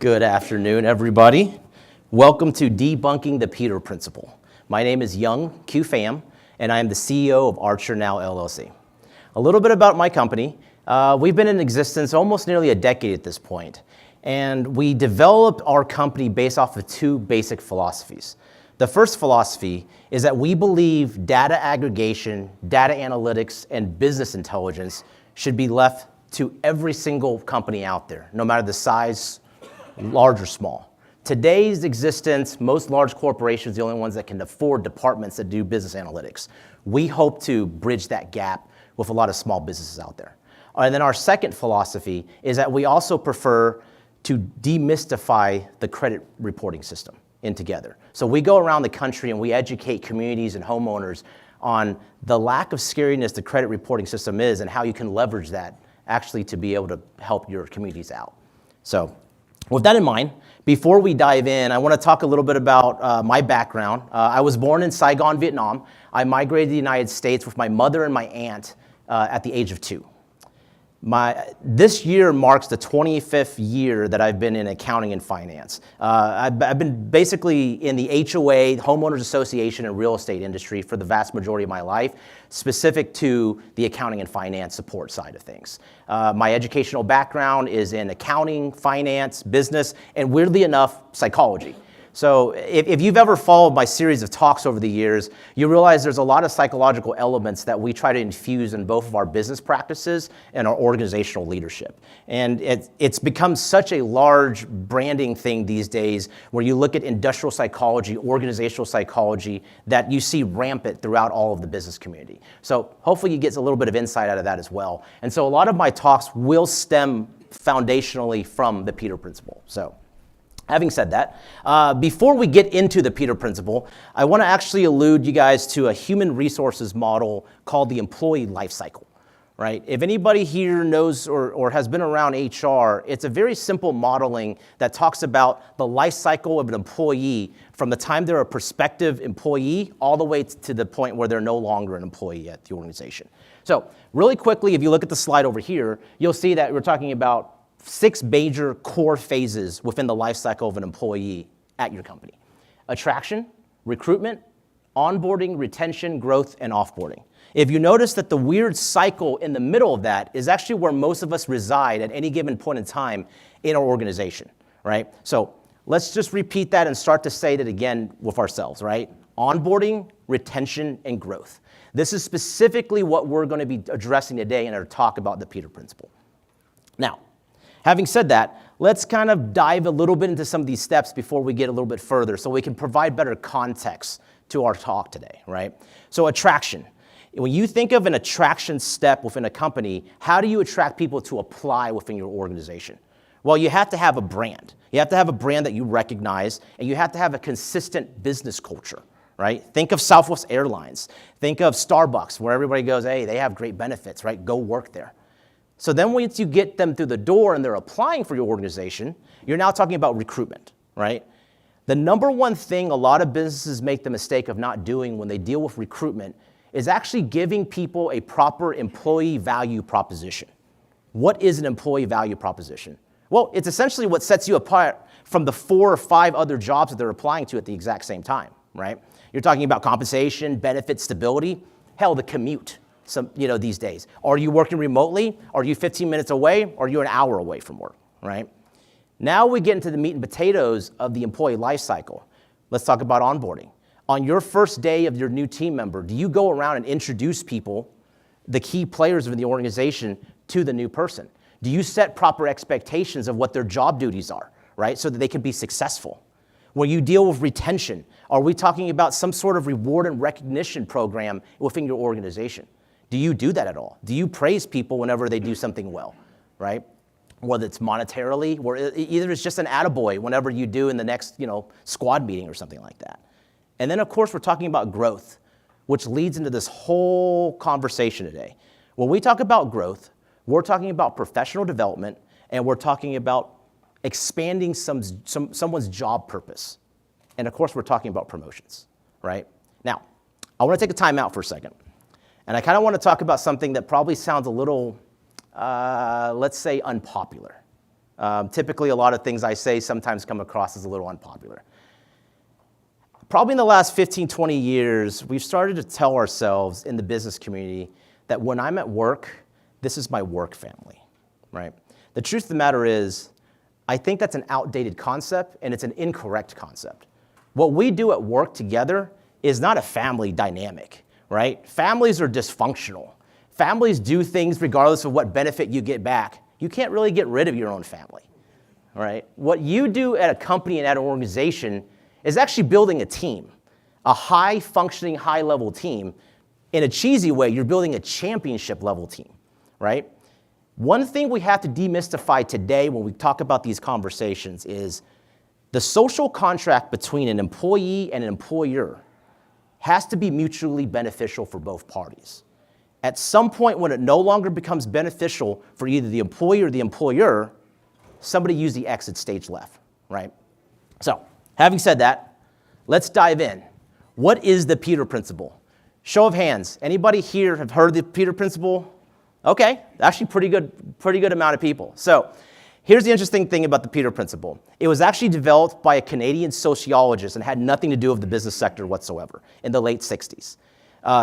Good afternoon, everybody. Welcome to Debunking the Peter Principle. My name is Young Q Pham, and I am the CEO of Archer Now LLC. A little bit about my company. We've been in existence almost nearly a decade at this point, and we developed our company based off of two basic philosophies. The first philosophy is that we believe data aggregation, data analytics, and business intelligence should be left to every single company out there, no matter the size, large or small. Today's existence, most large corporations are the only ones that can afford departments that do business analytics. We hope to bridge that gap with a lot of small businesses out there. And then our second philosophy is that we also prefer to demystify the credit reporting system in together. So we go around the country and we educate communities and homeowners on the lack of scariness the credit reporting system is and how you can leverage that actually to be able to help your communities out. So with that in mind, before we dive in, I want to talk a little bit about my background. I was born in Saigon, Vietnam. I migrated to the United States with my mother and my aunt at the age of 2. This year marks the 25th year that I've been in accounting and finance. I've been basically in the HOA, Homeowners Association, and real estate industry for the vast majority of my life, specific to the accounting and finance support side of things. My educational background is in accounting, finance, business, and weirdly enough, psychology. So if you've ever followed my series of talks over the years, you realize there's a lot of psychological elements that we try to infuse in both of our business practices and our organizational leadership. And it's become such a large branding thing these days where you look at industrial psychology, organizational psychology, that you see rampant throughout all of the business community. So hopefully you get a little bit of insight out of that as well. And so a lot of my talks will stem foundationally from the Peter Principle. So having said that, before we get into the Peter Principle, I want to actually allude you guys to a human resources model called the employee life cycle, right? If anybody here knows or has been around HR, it's a very simple modeling that talks about the life cycle of an employee from the time they're a prospective employee all the way to the point where they're no longer an employee at the organization. So really quickly, if you look at the slide over here, you'll see that we're talking about 6 major core phases within the life cycle of an employee at your company: attraction, recruitment, onboarding, retention, growth, and offboarding. If you notice that the weird cycle in the middle of that is actually where most of us reside at any given point in time in our organization, right? So let's just repeat that and start to say that again with ourselves, right? Onboarding, retention, and growth. This is specifically what we're going to be addressing today in our talk about the Peter Principle. Now, having said that, let's kind of dive a little bit into some of these steps before we get a little bit further so we can provide better context to our talk today, right? So attraction. When you think of an attraction step within a company, how do you attract people to apply within your organization? Well, you have to have a brand. You have to have a brand that you recognize, and you have to have a consistent business culture, right? Think of Southwest Airlines. Think of Starbucks, where everybody goes, hey, they have great benefits, right? Go work there. So then once you get them through the door and they're applying for your organization, you're now talking about recruitment, right? The number one thing a lot of businesses make the mistake of not doing when they deal with recruitment is actually giving people a proper employee value proposition. What is an employee value proposition? Well, it's essentially what sets you apart from the 4 or 5 other jobs that they're applying to at the exact same time, right? You're talking about compensation, benefits, stability, hell, the commute. These days. Are you working remotely? Are you 15 minutes away? Are you an hour away from work, right? Now we get into the meat and potatoes of the employee life cycle. Let's talk about onboarding. On your first day of your new team member, do you go around and introduce people, the key players of the organization, to the new person? Do you set proper expectations of what their job duties are, right? So that they can be successful. When you deal with retention, are we talking about some sort of reward and recognition program within your organization? Do you do that at all? Do you praise people whenever they do something well, right? Whether it's monetarily, or either it's just an attaboy whenever you do in the next, squad meeting or something like that. And then, of course, we're talking about growth, which leads into this whole conversation today. When we talk about growth, we're talking about professional development, and we're talking about expanding someone's job purpose. And, of course, we're talking about promotions, right? Now, I want to take a time out for a second. And I kind of want to talk about something that probably sounds a little, let's say, unpopular, Typically, a lot of things I say sometimes come across as a little unpopular. Probably in the last 15, 20 years, we've started to tell ourselves in the business community that when I'm at work, this is my work family, right? The truth of the matter is, I think that's an outdated concept, and it's an incorrect concept. What we do at work together is not a family dynamic, right? Families are dysfunctional. Families do things regardless of what benefit you get back. You can't really get rid of your own family, right? What you do at a company and at an organization is actually building a team, a high-functioning, high-level team. In a cheesy way, you're building a championship-level team, right? One thing we have to demystify today when we talk about these conversations is the social contract between an employee and an employer has to be mutually beneficial for both parties. At some point when it no longer becomes beneficial for either the employee or the employer, somebody use the exit stage left, right? So, having said that, let's dive in. What is the Peter Principle? Show of hands. Anybody here have heard of the Peter Principle? Okay, actually pretty good amount of people. So, here's the interesting thing about the Peter Principle. It was actually developed by a Canadian sociologist and had nothing to do with the business sector whatsoever in the late 60s.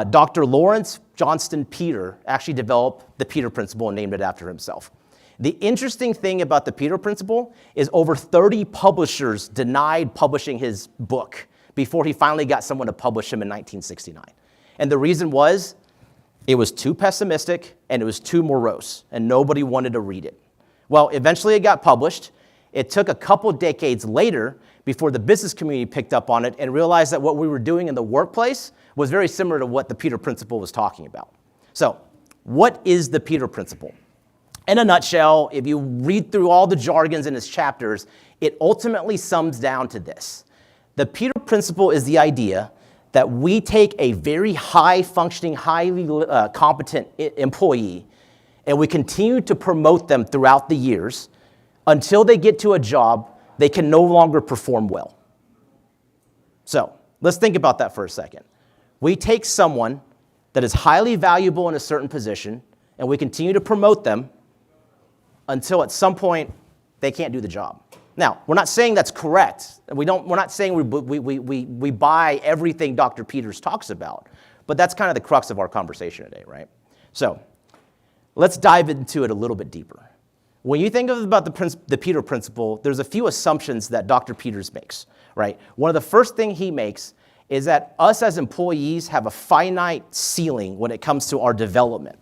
Dr. Lawrence Johnston Peter actually developed the Peter Principle and named it after himself. The interesting thing about the Peter Principle is over 30 publishers denied publishing his book before he finally got someone to publish him in 1969. And the reason was it was too pessimistic and it was too morose, and nobody wanted to read it. Well, eventually it got published. It took a couple decades later before the business community picked up on it and realized that what we were doing in the workplace was very similar to what the Peter Principle was talking about. So, what is the Peter Principle? In a nutshell, if you read through all the jargons in its chapters, it ultimately sums down to this. The Peter Principle is the idea that we take a very high-functioning, highly competent employee, and we continue to promote them throughout the years until they get to a job they can no longer perform well. So, let's think about that for a second. We take someone that is highly valuable in a certain position, and we continue to promote them until at some point they can't do the job. Now, we're not saying that's correct. We're not saying we buy everything Dr. Peters talks about, but that's kind of the crux of our conversation today, right? So, let's dive into it a little bit deeper. When you think about the Peter Principle, there's a few assumptions that Dr. Peters makes, right? One of the first things he makes is that us as employees have a finite ceiling when it comes to our development,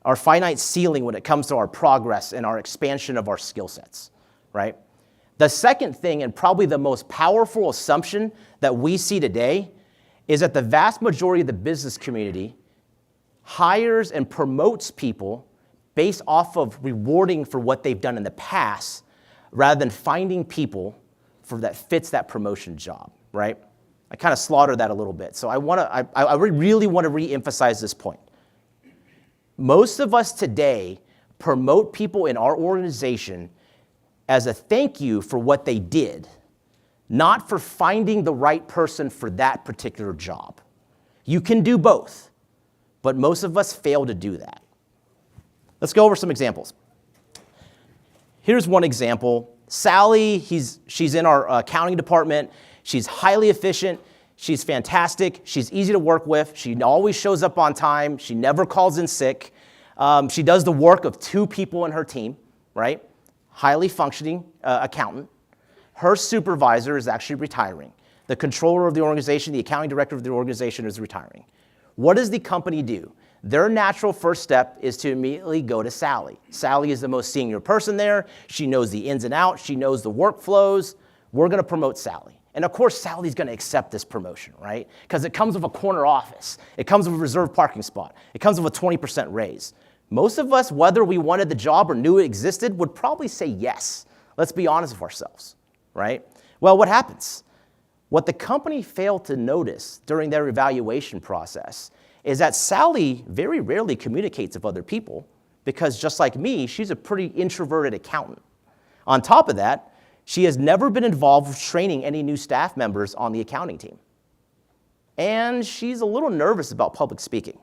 our finite ceiling when it comes to our progress and our expansion of our skill sets, right? The second thing, and probably the most powerful assumption that we see today, is that the vast majority of the business community hires and promotes people based off of rewarding for what they've done in the past, rather than finding people that fits that promotion job, right? I kind of slaughtered that a little bit. So I really want to re-emphasize this point. Most of us today promote people in our organization as a thank you for what they did, not for finding the right person for that particular job. You can do both, but most of us fail to do that. Let's go over some examples. Here's one example. Sally, she's in our accounting department. She's highly efficient. She's fantastic. She's easy to work with. She always shows up on time. She never calls in sick. She does the work of 2 people in her team, right? Highly functioning accountant. Her supervisor is actually retiring. The controller of the organization, the accounting director of the organization is retiring. What does the company do? Their natural first step is to immediately go to Sally. Sally is the most senior person there. She knows the ins and outs. She knows the workflows. We're going to promote Sally. And of course, Sally's going to accept this promotion, right? Because it comes with a corner office. It comes with a reserved parking spot. It comes with a 20% raise. Most of us, whether we wanted the job or knew it existed, would probably say yes. Let's be honest with ourselves, right? Well, what happens? What the company failed to notice during their evaluation process is that Sally very rarely communicates with other people because, just like me, she's a pretty introverted accountant. On top of that, she has never been involved with training any new staff members on the accounting team. And she's a little nervous about public speaking.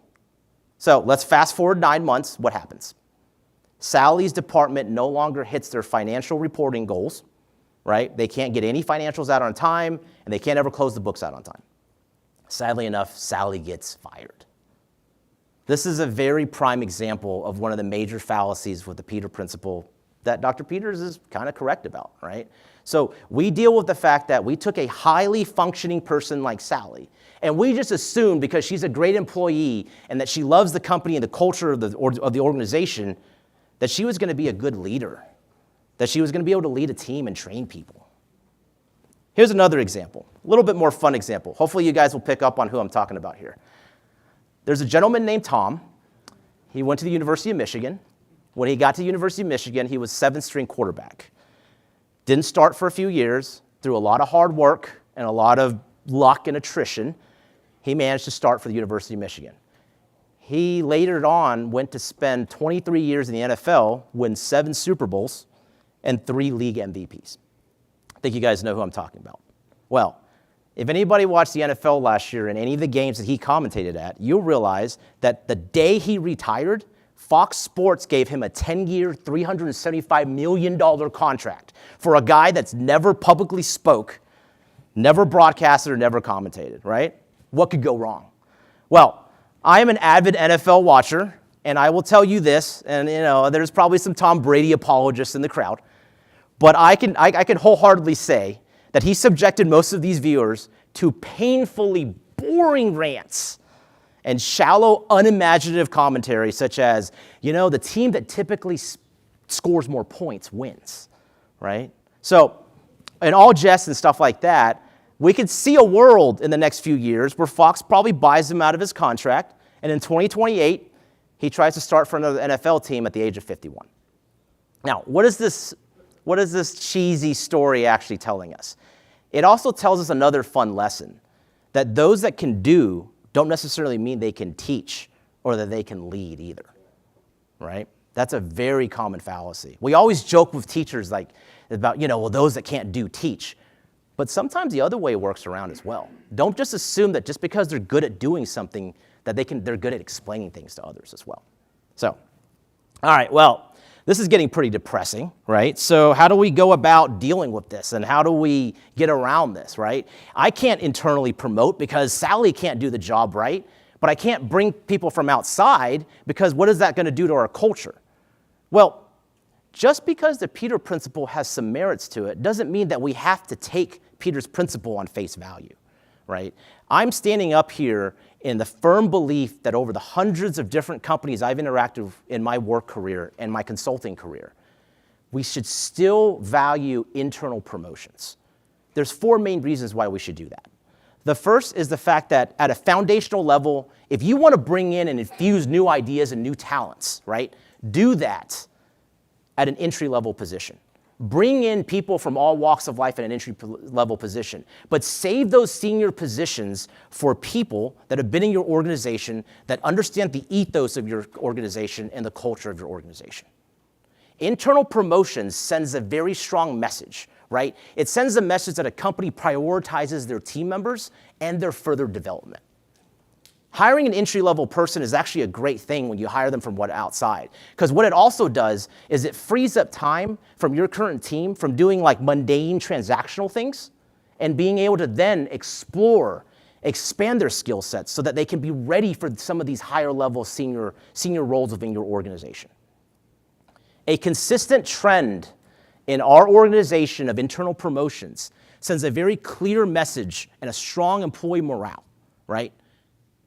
So let's fast forward 9 months. What happens? Sally's department no longer hits their financial reporting goals, right? They can't get any financials out on time, and they can't ever close the books out on time. Sadly enough, Sally gets fired. This is a very prime example of one of the major fallacies with the Peter Principle that Dr. Peters is kind of correct about, right? So we deal with the fact that we took a highly functioning person like Sally, and we just assumed because she's a great employee and that she loves the company and the culture of the organization, that she was going to be a good leader, that she was going to be able to lead a team and train people. Here's another example, a little bit more fun example. Hopefully you guys will pick up on who I'm talking about here. There's a gentleman named Tom. He went to the University of Michigan. When he got to the University of Michigan, he was 7th-string quarterback. Didn't start for a few years. Through a lot of hard work and a lot of luck and attrition, he managed to start for the University of Michigan. He later on went to spend 23 years in the NFL, win 7 Super Bowls, and 3 league MVPs. I think you guys know who I'm talking about. Well, if anybody watched the NFL last year and any of the games that he commentated at, you'll realize that the day he retired, Fox Sports gave him a 10-year, $375 million contract for a guy that's never publicly spoke, never broadcasted, or never commentated, right? What could go wrong? Well, I am an avid NFL watcher, and I will tell you this, and there's probably some Tom Brady apologists in the crowd, but I can wholeheartedly say that he subjected most of these viewers to painfully boring rants and shallow, unimaginative commentary such as, the team that typically scores more points wins, right? So in all jest and stuff like that, we could see a world in the next few years where Fox probably buys him out of his contract, and in 2028, he tries to start for another NFL team at the age of 51. Now, what is this cheesy story actually telling us? It also tells us another fun lesson, that those that can do don't necessarily mean they can teach or that they can lead either, right? That's a very common fallacy. We always joke with teachers about, those that can't do teach. But sometimes the other way works around as well. Don't just assume that just because they're good at doing something that they're good at explaining things to others as well. So, all right, well, this is getting pretty depressing, right? So how do we go about dealing with this, and how do we get around this, right? I can't internally promote because Sally can't do the job right, but I can't bring people from outside because what is that going to do to our culture? Well, just because the Peter Principle has some merits to it doesn't mean that we have to take Peter's Principle on face value, right? I'm standing up here in the firm belief that over the hundreds of different companies I've interacted with in my work career and my consulting career, we should still value internal promotions. There's 4 main reasons why we should do that. The first is the fact that at a foundational level, if you want to bring in and infuse new ideas and new talents, right, do that at an entry-level position. Bring in people from all walks of life at an entry-level position, but save those senior positions for people that have been in your organization, that understand the ethos of your organization and the culture of your organization. Internal promotions sends a very strong message, right? It sends a message that a company prioritizes their team members and their further development. Hiring an entry-level person is actually a great thing when you hire them from outside, because what it also does is it frees up time from your current team from doing mundane transactional things and being able to then expand their skill sets so that they can be ready for some of these higher level senior roles within your organization. A consistent trend in our organization of internal promotions sends a very clear message and a strong employee morale, right?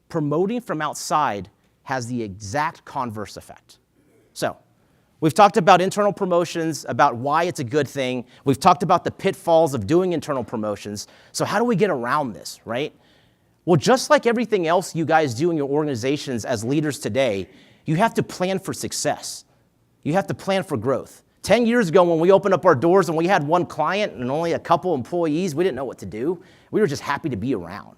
Promoting from outside has the exact converse effect. So, we've talked about internal promotions, about why it's a good thing. We've talked about the pitfalls of doing internal promotions. So how do we get around this, right? Well, just like everything else you guys do in your organizations as leaders today, you have to plan for success. You have to plan for growth. 10 years ago when we opened up our doors and we had 1 client and only a couple employees, we didn't know what to do. We were just happy to be around.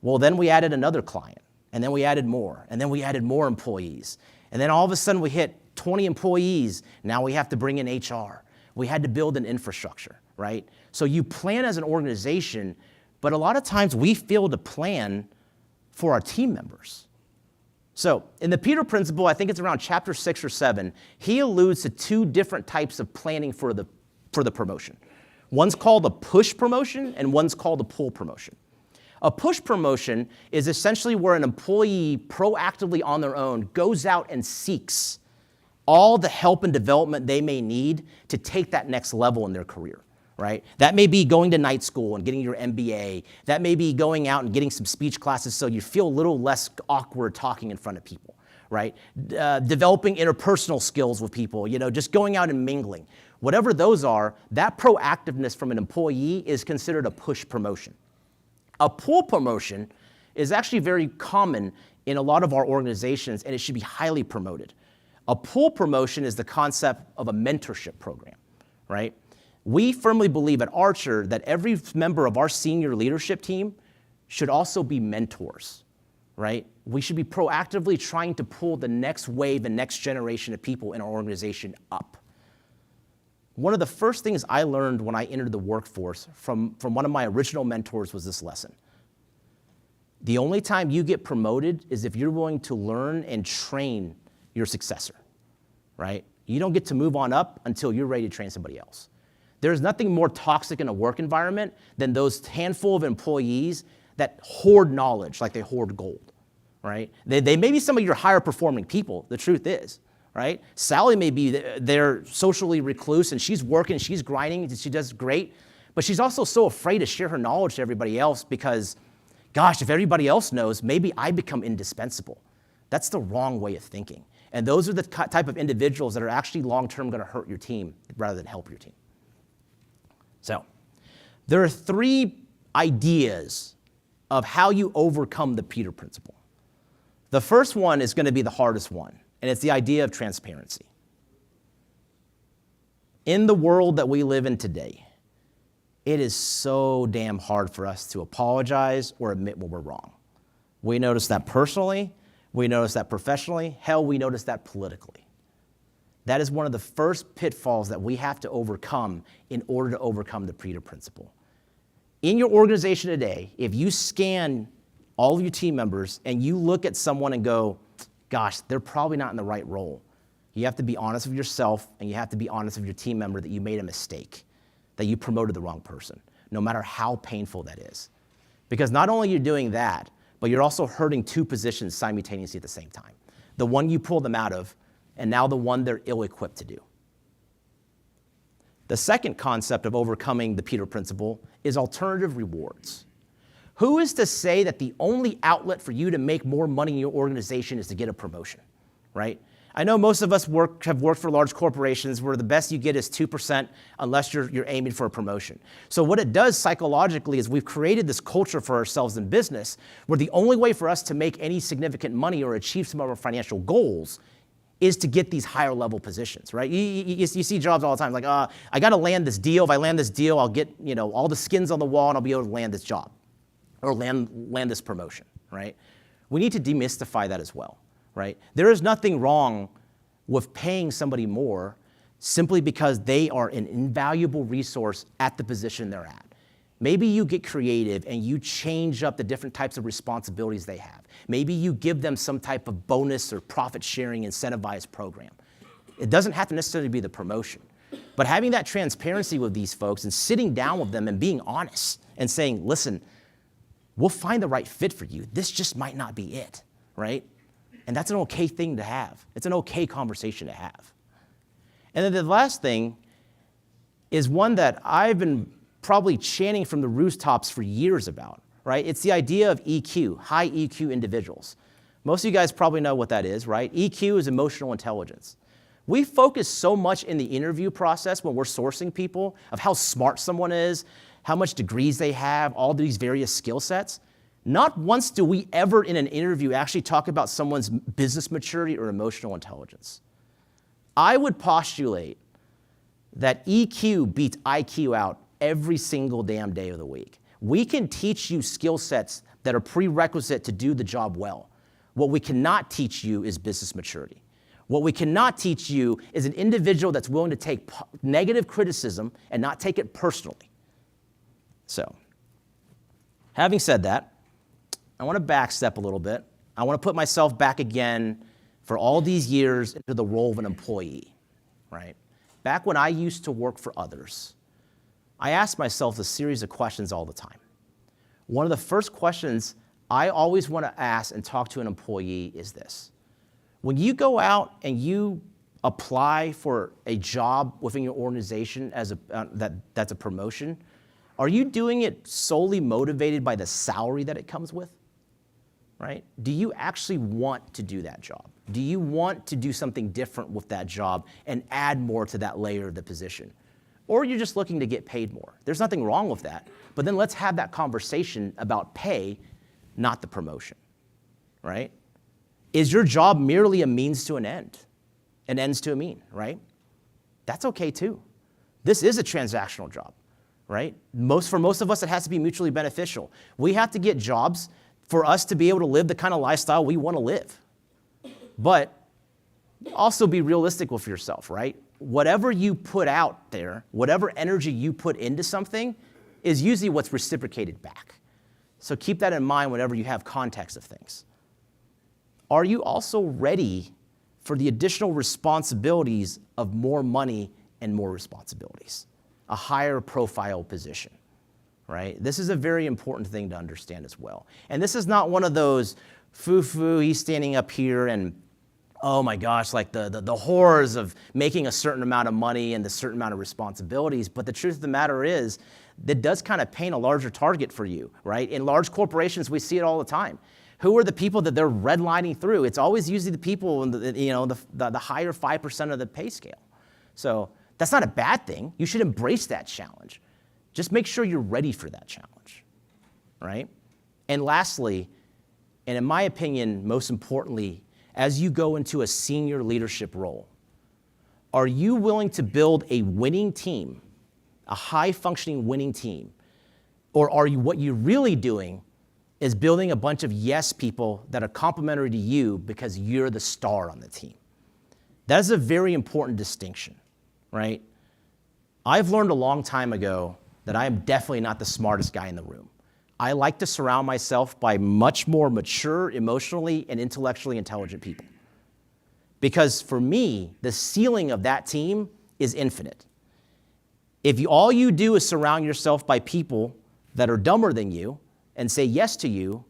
Well, then we added another client, and then we added more, and then we added more employees. And then all of a sudden we hit 20 employees. Now we have to bring in HR. We had to build an infrastructure, right? So you plan as an organization, but a lot of times we fail to plan for our team members. So in the Peter Principle, I think it's around chapter 6 or 7, he alludes to two different types of planning for the promotion. One's called a push promotion and one's called a pull promotion. A push promotion is essentially where an employee proactively on their own goes out and seeks all the help and development they may need to take that next level in their career, right? That may be going to night school and getting your MBA. That may be going out and getting some speech classes so you feel a little less awkward talking in front of people, right? Developing interpersonal skills with people, just going out and mingling. Whatever those are, that proactiveness from an employee is considered a push promotion. A pull promotion is actually very common in a lot of our organizations, and it should be highly promoted. A pull promotion is the concept of a mentorship program, right? We firmly believe at Archer that every member of our senior leadership team should also be mentors, right? We should be proactively trying to pull the next wave and next generation of people in our organization up. One of the first things I learned when I entered the workforce from one of my original mentors was this lesson. The only time you get promoted is if you're willing to learn and train your successor, right? You don't get to move on up until you're ready to train somebody else. There's nothing more toxic in a work environment than those handful of employees that hoard knowledge like they hoard gold, right? They may be some of your higher performing people, the truth is, right? Sally may be there socially recluse and she's working, she's grinding, and she does great, but she's also so afraid to share her knowledge to everybody else because, gosh, if everybody else knows, maybe I become indispensable. That's the wrong way of thinking. And those are the type of individuals that are actually long-term going to hurt your team rather than help your team. So there are 3 ideas of how you overcome the Peter Principle. The first one is going to be the hardest one, and it's the idea of transparency. In the world that we live in today, it is so damn hard for us to apologize or admit when we're wrong. We notice that personally. We notice that professionally. Hell, we notice that politically. That is one of the first pitfalls that we have to overcome in order to overcome the Peter Principle. In your organization today, if you scan all of your team members and you look at someone and go, gosh, they're probably not in the right role, you have to be honest with yourself and you have to be honest with your team member that you made a mistake, that you promoted the wrong person, no matter how painful that is. Because not only are you doing that, but you're also hurting 2 positions simultaneously at the same time. The one you pulled them out of, and now the one they're ill-equipped to do. The second concept of overcoming the Peter Principle is alternative rewards. Who is to say that the only outlet for you to make more money in your organization is to get a promotion, right? I know most of us have worked for large corporations where the best you get is 2% unless you're aiming for a promotion. So what it does psychologically is we've created this culture for ourselves in business where the only way for us to make any significant money or achieve some of our financial goals is to get these higher level positions, right? You see jobs all the time, like, I got to land this deal. If I land this deal, I'll get all the skins on the wall and I'll be able to land this job or land this promotion, right? We need to demystify that as well. Right? There is nothing wrong with paying somebody more simply because they are an invaluable resource at the position they're at. Maybe you get creative and you change up the different types of responsibilities they have. Maybe you give them some type of bonus or profit sharing incentivized program. It doesn't have to necessarily be the promotion. But having that transparency with these folks and sitting down with them and being honest and saying, listen, we'll find the right fit for you. This just might not be it, right? And that's an okay thing to have. It's an okay conversation to have. And then the last thing is one that I've been probably chanting from the rooftops for years about, right? It's the idea of EQ, high EQ individuals. Most of you guys probably know what that is, right? EQ is emotional intelligence. We focus so much in the interview process when we're sourcing people of how smart someone is, how much degrees they have, all these various skill sets. Not once do we ever in an interview actually talk about someone's business maturity or emotional intelligence. I would postulate that EQ beats IQ out every single damn day of the week. We can teach you skill sets that are prerequisite to do the job well. What we cannot teach you is business maturity. What we cannot teach you is an individual that's willing to take negative criticism and not take it personally. So, having said that, I want to backstep a little bit I want to put myself back again for all these years into the role of an employee, right? Back when I used to work for others, I asked myself a series of questions all the time. One of the first questions I always want to ask and talk to an employee is this. When you go out and you apply for a job within your organization that's a promotion, are you doing it solely motivated by the salary that it comes with? Right? Do you actually want to do that job? Do you want to do something different with that job and add more to that layer of the position? Or you're just looking to get paid more? There's nothing wrong with that, but then let's have that conversation about pay, not the promotion, right? Is your job merely a means to an end, an ends to a mean, right? That's okay too. This is a transactional job, right? For most of us, it has to be mutually beneficial. We have to get jobs for us to be able to live the kind of lifestyle we want to live. But also be realistic with yourself, right? Whatever you put out there, whatever energy you put into something is usually what's reciprocated back. So keep that in mind whenever you have context of things. Are you also ready for the additional responsibilities of more money and more responsibilities? A higher profile position. Right? This is a very important thing to understand as well. And this is not one of those foo-foo, he's standing up here and, oh my gosh, like the horrors of making a certain amount of money and the certain amount of responsibilities. But the truth of the matter is, that does kind of paint a larger target for you, right? In large corporations, we see it all the time. Who are the people that they're redlining through? It's always usually the people in the higher 5% of the pay scale. So that's not a bad thing. You should embrace that challenge. Just make sure you're ready for that challenge, right? And lastly, and in my opinion, most importantly, as you go into a senior leadership role, are you willing to build a winning team, a high-functioning winning team? Or are you, what you're really doing is building a bunch of yes people that are complementary to you because you're the star on the team? That is a very important distinction, right? I've learned a long time ago that I am definitely not the smartest guy in the room. I like to surround myself by much more mature, emotionally, and intellectually intelligent people. Because for me, the ceiling of that team is infinite. If all you do is surround yourself by people that are dumber than you and say yes to you,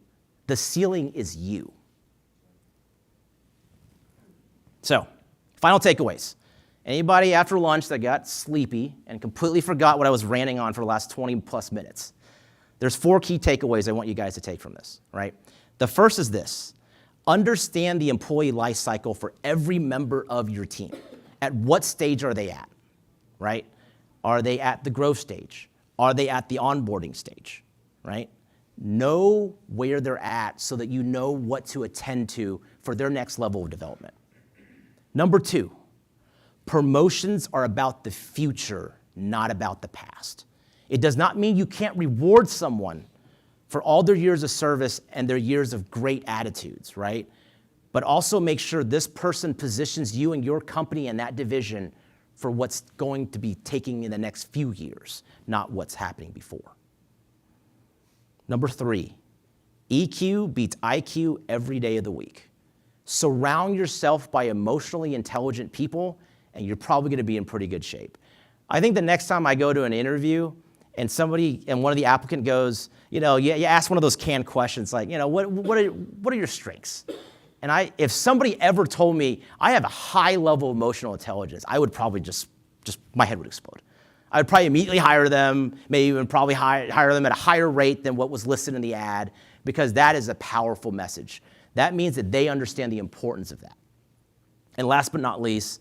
the ceiling is you. So, final takeaways. Anybody after lunch that got sleepy and completely forgot what I was ranting on for the last 20 plus minutes? There's 4 key takeaways I want you guys to take from this, right? The first is this. Understand the employee life cycle for every member of your team. At what stage are they at, right? Are they at the growth stage? Are they at the onboarding stage, right? Know where they're at so that you know what to attend to for their next level of development. Number 2, promotions are about the future, not about the past. It does not mean you can't reward someone for all their years of service and their years of great attitudes, right? But also make sure this person positions you and your company and that division for what's going to be taking in the next few years, not what's happening before. Number 3, EQ beats IQ every day of the week. Surround yourself by emotionally intelligent people and you're probably going to be in pretty good shape. I think the next time I go to an interview and one of the applicant goes, you ask one of those canned questions like, what are your strengths? And if somebody ever told me I have a high level of emotional intelligence, I would probably just my head would explode. I would probably immediately hire them, maybe even probably hire them at a higher rate than what was listed in the ad, because that is a powerful message. That means that they understand the importance of that. And last but not least,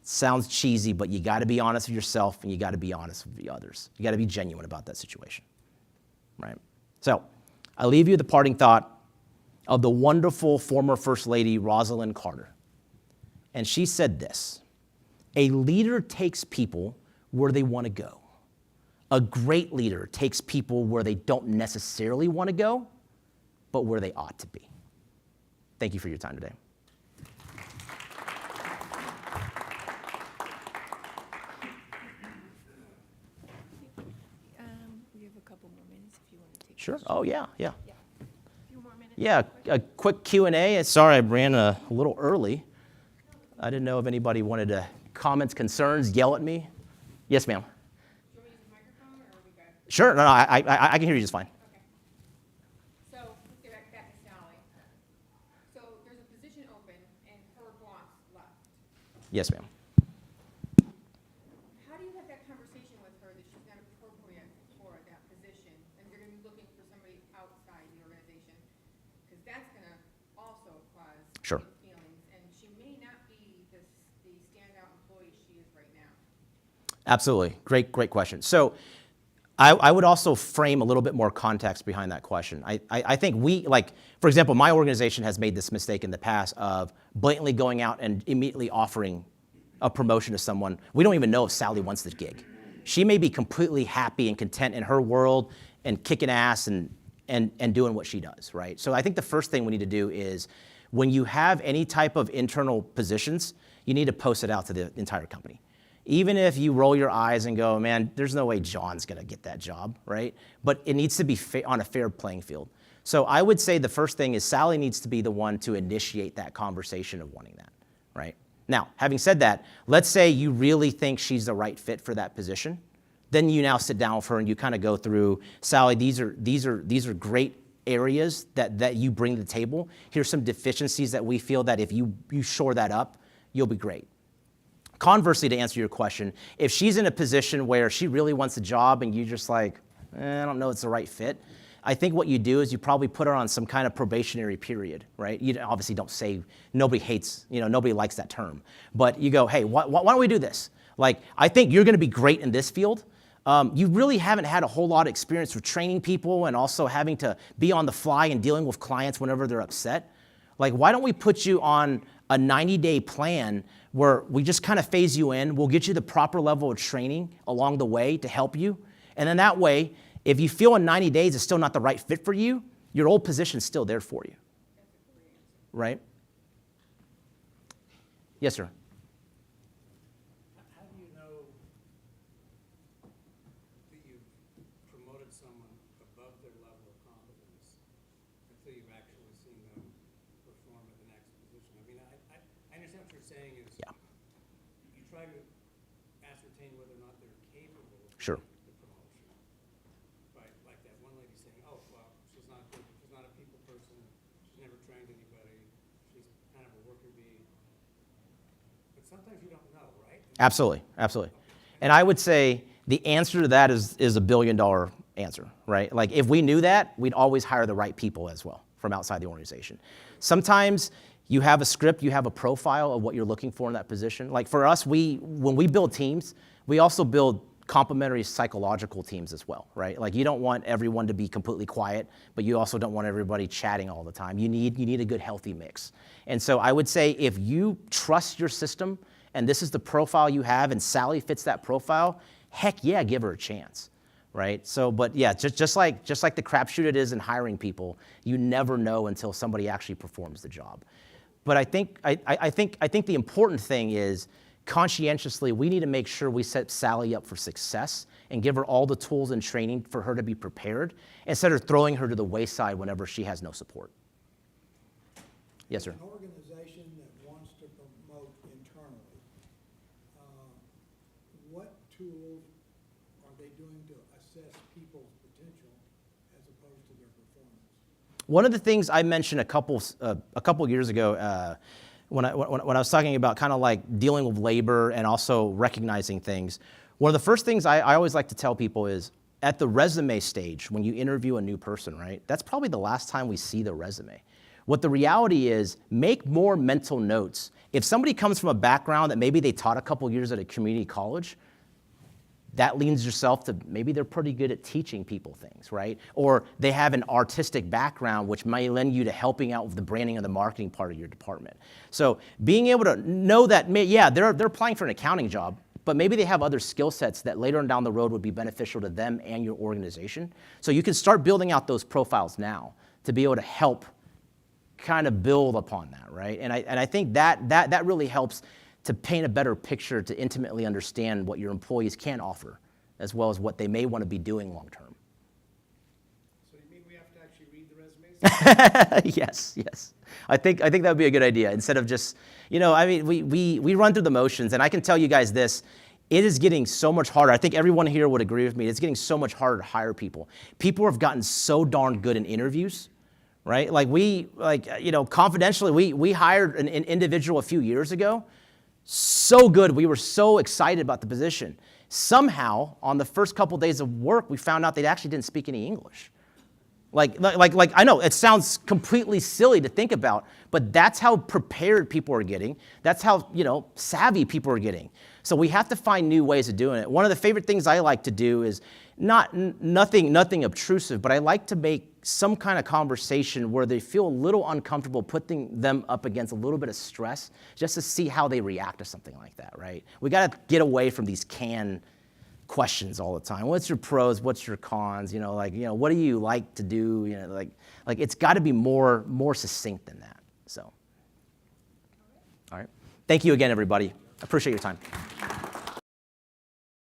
sounds cheesy, but you got to be honest with yourself and you got to be honest with the others. You got to be genuine about that situation, right? So I leave you the parting thought of the wonderful former First Lady, Rosalind Carter. And she said this: a leader takes people where they want to go. A great leader takes people where they don't necessarily want to go, but where they ought to be. Thank you for your time today. We have a couple more minutes if you want to take. Sure. Oh, yeah. A few more minutes. Yeah, a quick Q&A. Sorry I ran a little early. I didn't know if anybody wanted to comments, concerns, yell at me. Yes, ma'am. Do you want me to use the microphone, or are we good? Sure, no, I can hear you just fine. Okay. So let's get back to Sally. So there's a position open, and her boss left. Yes, ma'am. How do you have that conversation with her that she's not appropriate for that position, and you're going to be looking for somebody outside the organization? Because that's going to also cause Sure. feelings, and she may not be the standout employee she is right now. Absolutely. Great question. So I would also frame a little bit more context behind that question. I think for example, my organization has made this mistake in the past of blatantly going out and immediately offering a promotion to someone. We don't even know if Sally wants the gig. She may be completely happy and content in her world and kicking ass and doing what she does, right? So I think the first thing we need to do is when you have any type of internal positions, you need to post it out to the entire company. Even if you roll your eyes and go, man, there's no way John's gonna get that job, right? But it needs to be on a fair playing field. So I would say the first thing is Sally needs to be the one to initiate that conversation of wanting that, right? Now, having said that, let's say you really think she's the right fit for that position. Then you now sit down with her and you kind of go through, Sally, these are great areas that you bring to the table. Here's some deficiencies that we feel that if you shore that up, you'll be great. Conversely, to answer your question, if she's in a position where she really wants a job and you're just like, I don't know it's the right fit, I think what you do is you probably put her on some kind of probationary period, right? You obviously don't say, nobody likes that term. But you go, hey, why don't we do this? Like, I think you're gonna be great in this field. You really haven't had a whole lot of experience with training people and also having to be on the fly and dealing with clients whenever they're upset. Like, why don't we put you on a 90-day plan where we just kind of phase you in, we'll get you the proper level of training along the way to help you. And then that way, if you feel in 90 days it's still not the right fit for you, your old position's still there for you, right? Yes, sir. How do you know that you've promoted someone above their level of competence until you've actually seen them perform at the next position? I mean, I understand what you're saying is you try to ascertain whether or not they're capable of Sure. the promotion. Right, like that one lady saying, oh, well, she's not a people person, she's never trained anybody, she's kind of a worker bee. But sometimes you don't know, right? Absolutely. And I would say the answer to that is $1 billion answer, right? Like if we knew that, we'd always hire the right people as well from outside the organization. Sometimes you have a script, you have a profile of what you're looking for in that position. Like for us, when we build teams, we also build complementary psychological teams as well, right? Like you don't want everyone to be completely quiet, but you also don't want everybody chatting all the time. You need a good healthy mix. And so I would say if you trust your system and this is the profile you have and Sally fits that profile, heck yeah, give her a chance, right? So, but yeah, just like the crapshoot it is in hiring people, you never know until somebody actually performs the job. But I think the important thing is conscientiously, we need to make sure we set Sally up for success and give her all the tools and training for her to be prepared instead of throwing her to the wayside whenever she has no support. Yes, sir. An organization that wants to promote internally, what tools are they doing to assess people's potential as opposed to their performance? One of the things I mentioned a couple years ago when I was talking about kind of like dealing with labor and also recognizing things, one of the first things I always like to tell people is at the resume stage, when you interview a new person, right, that's probably the last time we see the resume. What the reality is, make more mental notes. If somebody comes from a background that maybe they taught a couple years at a community college, that leans yourself to maybe they're pretty good at teaching people things, right? Or they have an artistic background which may lend you to helping out with the branding and the marketing part of your department. So being able to know that, yeah, they're applying for an accounting job, but maybe they have other skill sets that later on down the road would be beneficial to them and your organization. So you can start building out those profiles now to be able to help kind of build upon that, right? And I think that really helps to paint a better picture to intimately understand what your employees can offer, as well as what they may want to be doing long term. So you mean we have to actually read the resumes Yes, yes. I think that would be a good idea. Instead of just, I mean, we run through the motions, and I can tell you guys this. It is getting so much harder. I think everyone here would agree with me. It's getting so much harder to hire people. People have gotten so darn good in interviews, right? Confidentially, we hired an individual a few years ago. So good. We were so excited about the position. Somehow, on the first couple days of work, we found out they actually didn't speak any English. I know it sounds completely silly to think about, but that's how prepared people are getting. That's how, savvy people are getting. So we have to find new ways of doing it. One of the favorite things I like to do is nothing obtrusive, but I like to make some kind of conversation where they feel a little uncomfortable, putting them up against a little bit of stress, just to see how they react to something like that, right? We got to get away from these canned questions all the time. What's your pros? What's your cons? What do you like to do? It's got to be more succinct than that. So, all right. Thank you again, everybody. I appreciate your time.